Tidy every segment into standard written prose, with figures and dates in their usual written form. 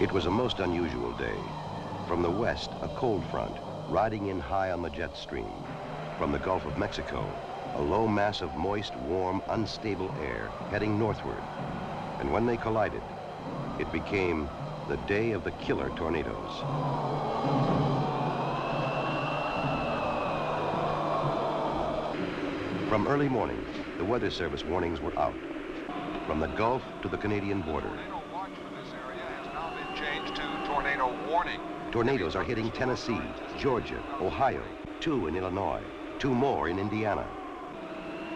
It was a most unusual day. From the west, a cold front, riding in high on the jet stream. From the Gulf of Mexico, a low mass of moist, warm, unstable air heading northward. And when they collided, it became the day of the killer tornadoes. From early morning, the Weather Service warnings were out. From the Gulf to the Canadian border. Tornado watch for this area has now been changed to tornado warning. Tornadoes are hitting Tennessee, Georgia, Ohio, 2 in Illinois, 2 more in Indiana.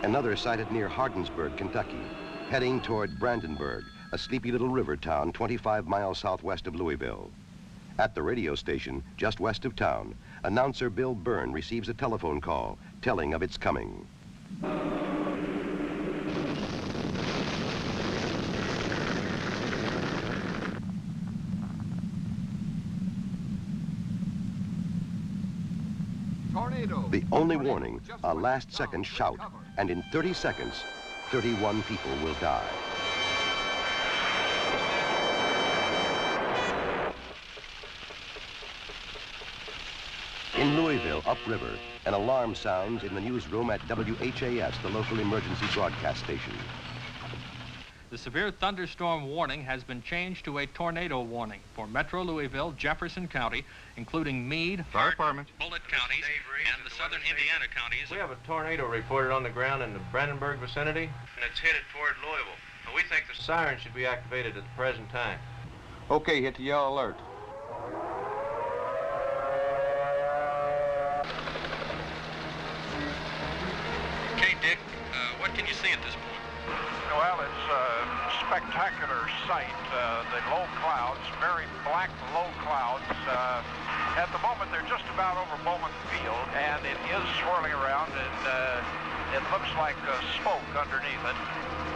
Another sighted near Hardinsburg, Kentucky, heading toward Brandenburg, a sleepy little river town 25 miles southwest of Louisville. At the radio station, just west of town, announcer Bill Byrne receives a telephone call telling of its coming. Tornado. The only warning, a last-second shout, and in 30 seconds, 31 people will die. In Louisville, upriver, an alarm sounds in the newsroom at WHAS, the local emergency broadcast station. The severe thunderstorm warning has been changed to a tornado warning for Metro Louisville, Jefferson County, including Meade, Fire Department, Bullitt counties, and the southern Indiana counties. We have a tornado reported on the ground in the Brandenburg vicinity, and it's headed toward Louisville. So we think the siren should be activated at the present time. Okay, hit the yellow alert. Okay, Dick, what can you see at this point? Well, it's a spectacular sight. The low clouds, very black low clouds. At the moment, they're just about over Bowman Field, and it is swirling around, and it looks like smoke underneath it.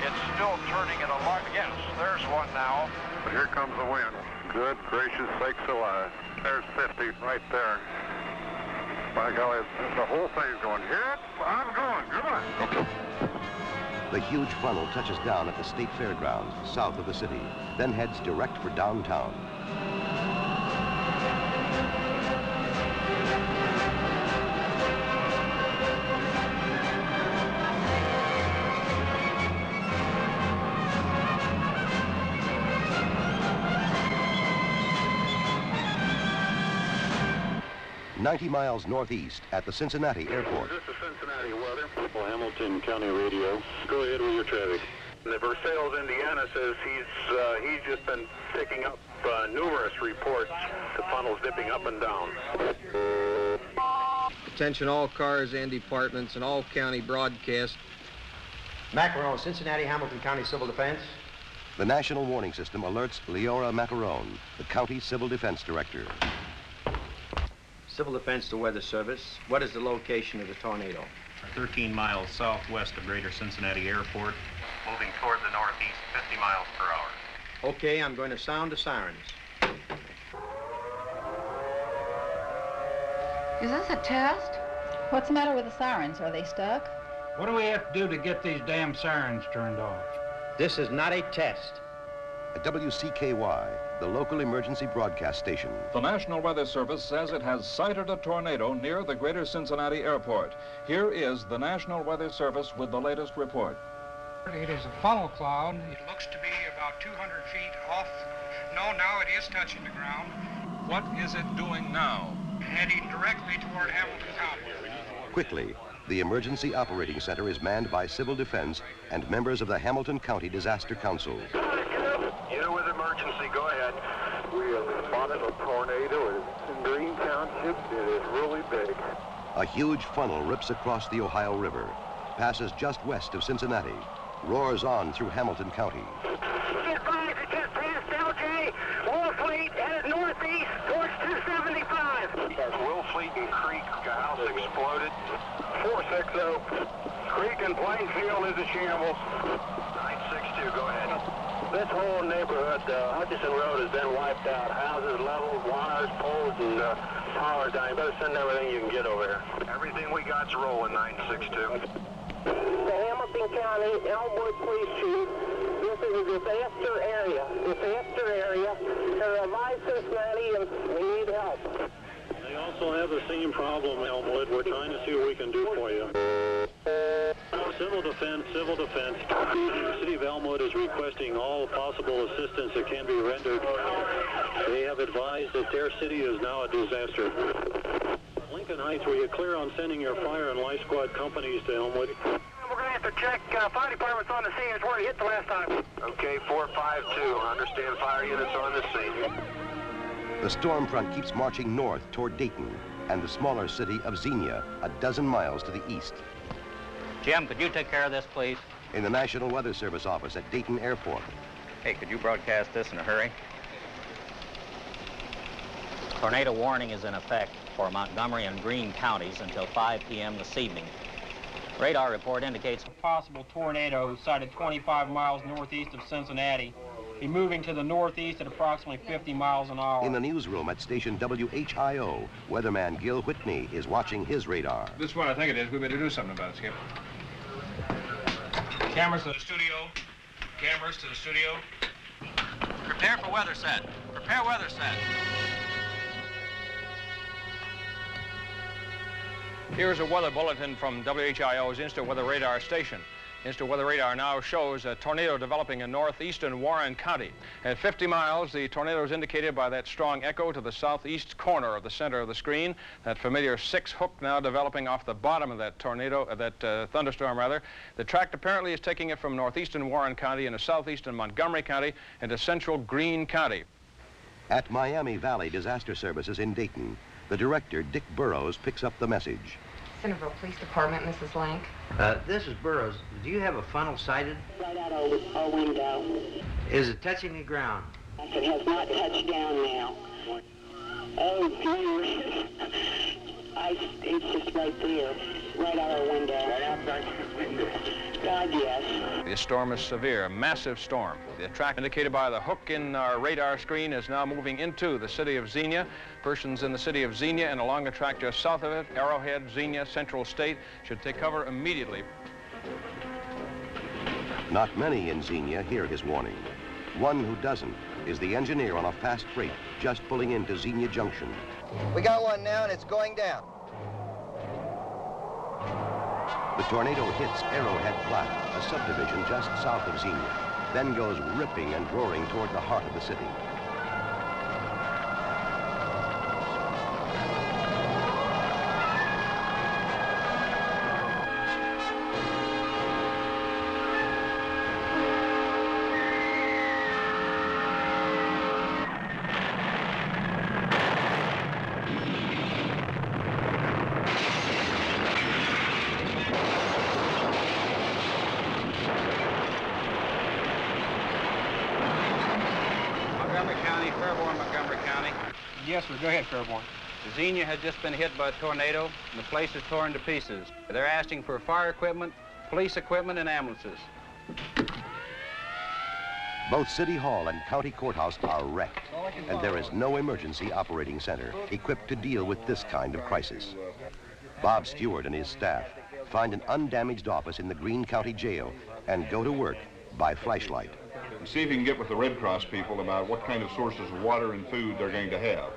It's still turning in a lot. Yes, there's one now. But here comes the wind. Good gracious sakes alive. There's 50 right there. By golly, the whole thing's going. Here I'm going. Come on. The huge funnel touches down at the State Fairgrounds, south of the city, then heads direct for downtown. "90 miles northeast at the Cincinnati airport. This is Cincinnati weather. Hamilton County Radio. Go ahead with your traffic. The Versailles, Indiana says he's just been picking up numerous reports. The funnel's dipping up and down. Attention all cars and departments and all county broadcast. Macaron, Cincinnati, Hamilton County Civil Defense. The National Warning System alerts Leora Macaron, the county civil defense director. Civil Defense to Weather Service. What is the location of the tornado? 13 miles southwest of Greater Cincinnati Airport, moving toward the northeast, 50 miles per hour. Okay, I'm going to sound the sirens. Is this a test? What's the matter with the sirens? Are they stuck? What do we have to do to get these damn sirens turned off? This is not a test. At WCKY, the local emergency broadcast station. The National Weather Service says it has sighted a tornado near the Greater Cincinnati Airport. Here is the National Weather Service with the latest report. It is a funnel cloud. It looks to be about 200 feet off. No, now it is touching the ground. What is it doing now? Heading directly toward Hamilton County. Quickly, the Emergency Operating Center is manned by Civil Defense and members of the Hamilton County Disaster Council. Unit with emergency, go ahead. We have spotted a tornado. It's in Green Township. It is really big. A huge funnel rips across the Ohio River, passes just west of Cincinnati, roars on through Hamilton County. Advise it just past LJ. Wolfleet headed northeast towards 275. Wolfleet and Creek, a house exploded. 460. Creek and Plainfield is a shambles. 962, go ahead. This whole neighborhood, Hutchison Road, has been wiped out. Houses leveled, wires, poles, and towers down. You better send everything you can get over here. Everything we got's rolling, 962. The Hamilton County Elmwood Police Chief, this in the disaster area. They're alive, Cincinnati, and we need help. They also have the same problem, Elmwood. We're trying to see what we can do for you. Civil defense. The city of Elmwood is requesting all possible assistance that can be rendered. They have advised that their city is now a disaster. Lincoln Heights, were you clear on sending your fire and life squad companies to Elmwood? We're going to have to check fire departments on the scene. It's where it hit the last time. Okay, 452. Understand fire units on the scene. The storm front keeps marching north toward Dayton and the smaller city of Xenia, a dozen miles to the east. Jim, could you take care of this, please? In the National Weather Service office at Dayton Airport. Hey, could you broadcast this in a hurry? Tornado warning is in effect for Montgomery and Greene counties until 5 p.m. this evening. Radar report indicates a possible tornado sighted 25 miles northeast of Cincinnati, be moving to the northeast at approximately 50 miles an hour. In the newsroom at station WHIO, weatherman Gil Whitney is watching his radar. This is what I think it is. We better do something about it, Skip. Cameras to the studio. Cameras to the studio. Prepare for weather set. Prepare weather set. Here's a weather bulletin from WHIO's Instant Weather Radar station. Instant Weather Radar now shows a tornado developing in northeastern Warren County. At 50 miles, the tornado is indicated by that strong echo to the southeast corner of the center of the screen. That familiar 6 hook now developing off the bottom of that tornado, thunderstorm rather. The track apparently is taking it from northeastern Warren County into southeastern Montgomery County into central Greene County. At Miami Valley Disaster Services in Dayton, the director, Dick Burrows, picks up the message. Centerville Police Department, Mrs. Link. This is Burrows. Do you have a funnel sighted? Right out our window. Is it touching the ground? It has not touched down now. Oh, dear. It's just right there. Right out our window. Right outside your window. God, yes. The storm is severe, a massive storm. The track indicated by the hook in our radar screen is now moving into the city of Xenia. Persons in the city of Xenia and along the track just south of it, Arrowhead, Xenia, Central State, should take cover immediately. Not many in Xenia hear his warning. One who doesn't is the engineer on a fast freight just pulling into Xenia Junction. We got one now and it's going down. The tornado hits Arrowhead Flat, a subdivision just south of Xenia, then goes ripping and roaring toward the heart of the city. Yes, sir. Go ahead, Fairborn. Xenia had just been hit by a tornado, and the place is torn to pieces. They're asking for fire equipment, police equipment, and ambulances. Both City Hall and County Courthouse are wrecked, and there is no emergency operating center equipped to deal with this kind of crisis. Bob Stewart and his staff find an undamaged office in the Greene County Jail and go to work by flashlight. See if you can get with the Red Cross people about what kind of sources of water and food they're going to have.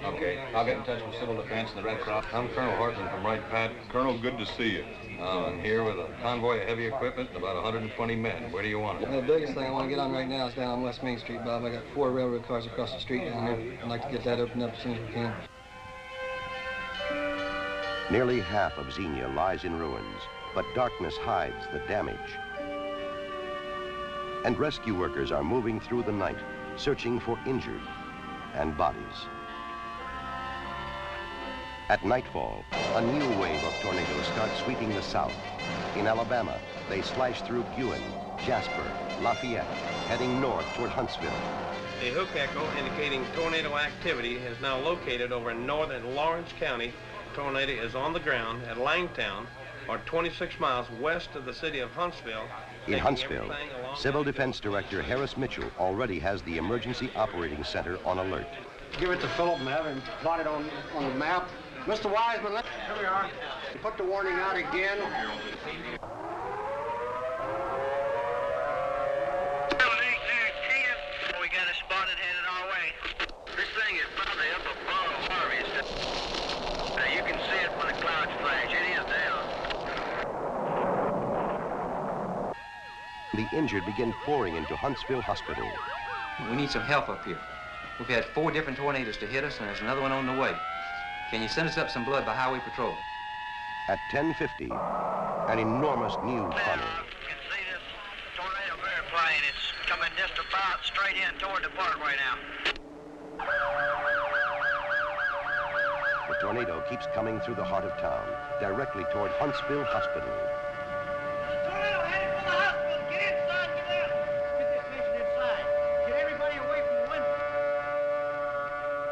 Okay, I'll get in touch with Civil Defense and the Red Cross. I'm Colonel Horton from Wright Pat. Colonel, good to see you. I'm here with a convoy of heavy equipment and about 120 men. Where do you want it? The biggest thing I want to get on right now is down on West Main Street, Bob. I got 4 railroad cars across the street down there. I'd like to get that opened up as soon as we can. Nearly half of Xenia lies in ruins, but darkness hides the damage. And rescue workers are moving through the night, searching for injured and bodies. At nightfall, a new wave of tornadoes starts sweeping the south. In Alabama, they slash through Guin, Jasper, Lafayette, heading north toward Huntsville. The hook echo indicating tornado activity is now located over in northern Lawrence County. Tornado is on the ground at Langtown, or 26 miles west of the city of Huntsville. In Huntsville, Civil Defense Director Harris Mitchell already has the Emergency Operating Center on alert. Give it to Philip and have him plot it on the map. Mr. Wiseman, here we are. Put the warning out again. The injured begin pouring into Huntsville Hospital. We need some help up here. We've had 4 different tornadoes to hit us, and there's another one on the way. Can you send us up some blood by highway patrol? At 10:50, an enormous new tunnel. Plane. It's coming just about straight in toward the parkway now. The tornado keeps coming through the heart of town, directly toward Huntsville Hospital. Tornado headed for the hospital. Get inside, get out. Get this mission inside. Get everybody away from the window.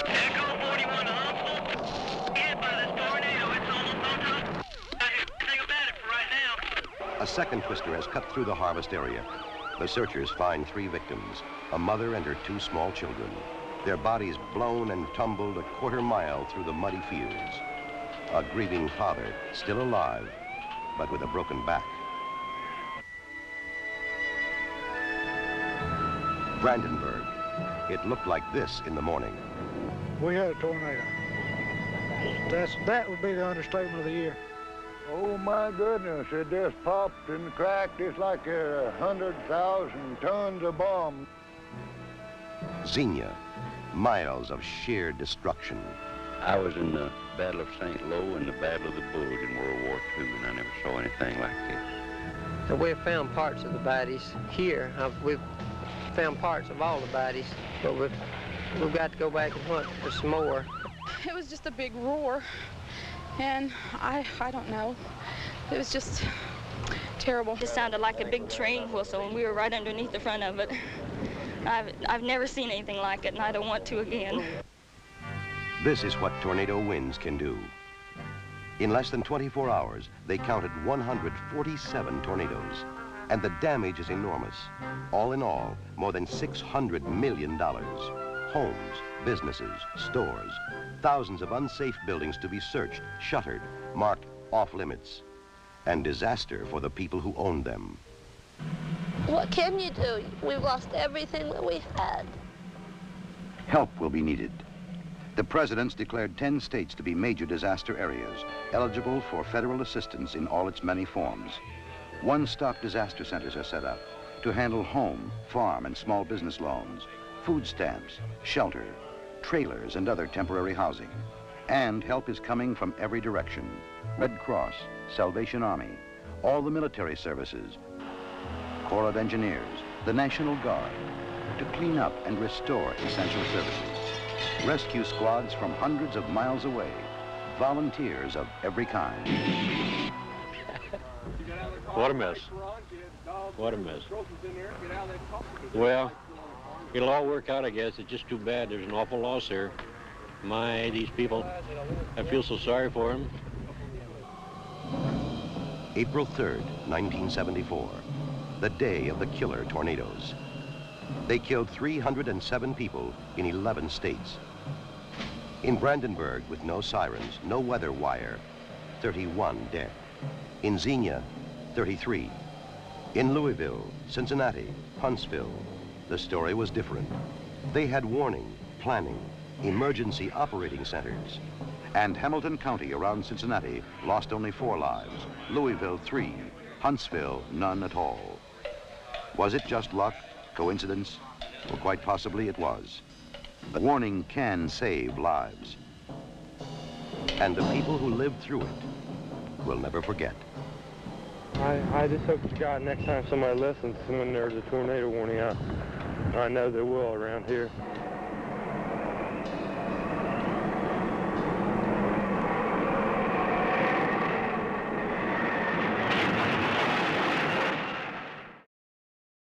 Echo 41 to Huntsville. Hit by this tornado. It's almost on top. Nothing about it for right now. A second twister has cut through the harvest area. The searchers find 3 victims, a mother and her 2 small children. Their bodies blown and tumbled a quarter-mile through the muddy fields. A grieving father, still alive, but with a broken back. Brandenburg. It looked like this in the morning. We had a tornado. That would be the understatement of the year. Oh my goodness, it just popped and cracked. It's like 100,000 tons of bomb. Xenia, miles of sheer destruction. I was in the Battle of St. Lo and the Battle of the Bulge in World War II, and I never saw anything like this. So we've found parts of the bodies here. We've found parts of all the bodies, but we've got to go back and hunt for some more. It was just a big roar. And I don't know. It was just terrible. It sounded like a big train whistle, and we were right underneath the front of it. I've never seen anything like it, and I don't want to again. This is what tornado winds can do. In less than 24 hours, they counted 147 tornadoes, and the damage is enormous. All in all, more than $600 million. Homes, businesses, stores, thousands of unsafe buildings to be searched, shuttered, marked off limits, and disaster for the people who owned them. What can you do? We've lost everything that we had. Help will be needed. The president's declared 10 states to be major disaster areas, eligible for federal assistance in all its many forms. One-stop disaster centers are set up to handle home, farm, and small business loans, food stamps, shelter, trailers, and other temporary housing. And help is coming from every direction. Red Cross, Salvation Army, all the military services, Corps of Engineers, the National Guard, to clean up and restore essential services. Rescue squads from hundreds of miles away, volunteers of every kind. What a mess. What a mess. Well, it'll all work out, I guess. It's just too bad. There's an awful loss here. My, these people, I feel so sorry for them. April 3rd, 1974, the day of the killer tornadoes. They killed 307 people in 11 states. In Brandenburg, with no sirens, no weather wire, 31 dead. In Xenia, 33. In Louisville, Cincinnati, Huntsville, the story was different. They had warning, planning, emergency operating centers. And Hamilton County around Cincinnati lost only 4 lives, Louisville 3, Huntsville none at all. Was it just luck, coincidence? Well, quite possibly it was. But warning can save lives. And the people who lived through it will never forget. I just hope to God next time somebody listens when there's a tornado warning out. I know they will around here.